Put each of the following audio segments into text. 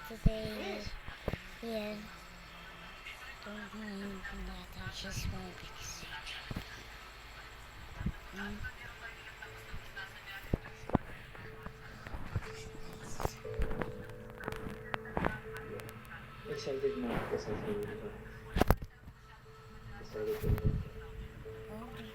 today here. Don't mind natin she's movies. Excited na ako sa sarili ko. Excited ko. Okay.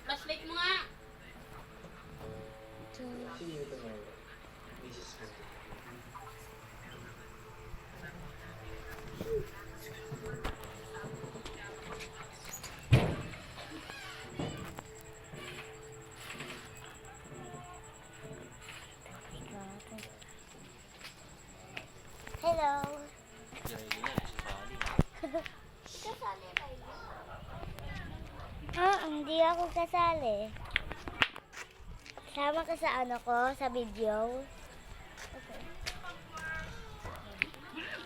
Flashlight mo nga! Sino ito na? Mrs. ko. Hello. Hindi ako kasali. Sama ka sa ano ko, sa video. Okay.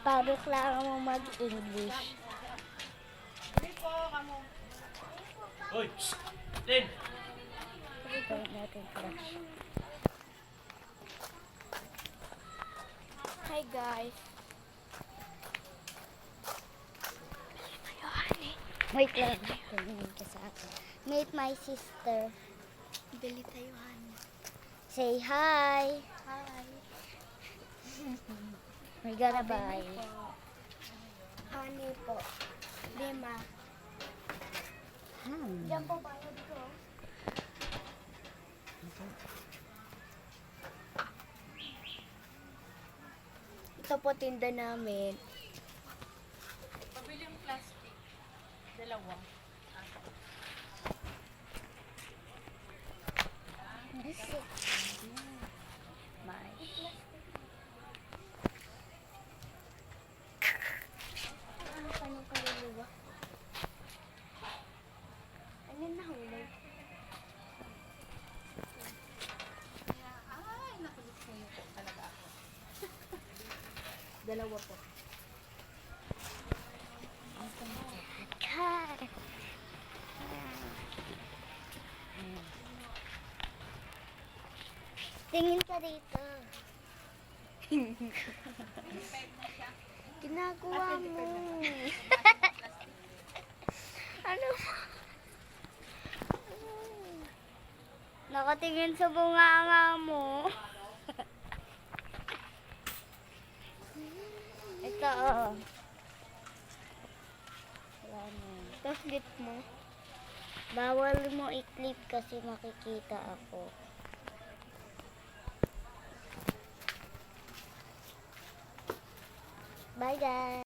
Paano kailangan mo mag-English? Hoy! Din! Ito natin crush. Hi guys! Wait lang. Tingin ka sa akin. Meet my sister. Bili tayo, honey. Say hi. Hi! We're gonna buy. Honey po. Lima. Diyan po bayad ko. Ito po tinda namin. Pabili yung plastic. Dalawa. My. Ano pa nung kaluluwa? Ano na hulog? Ay, nakulit ko po talaga ako. Dalawa po. God. Tingin ka dito. Ginagawa mo. Ano? Nakatingin sa bunganga mo. Ito, oh. Wala na. Tapos lip mo. Bawal mo i-clip kasi makikita ako. Bye guys!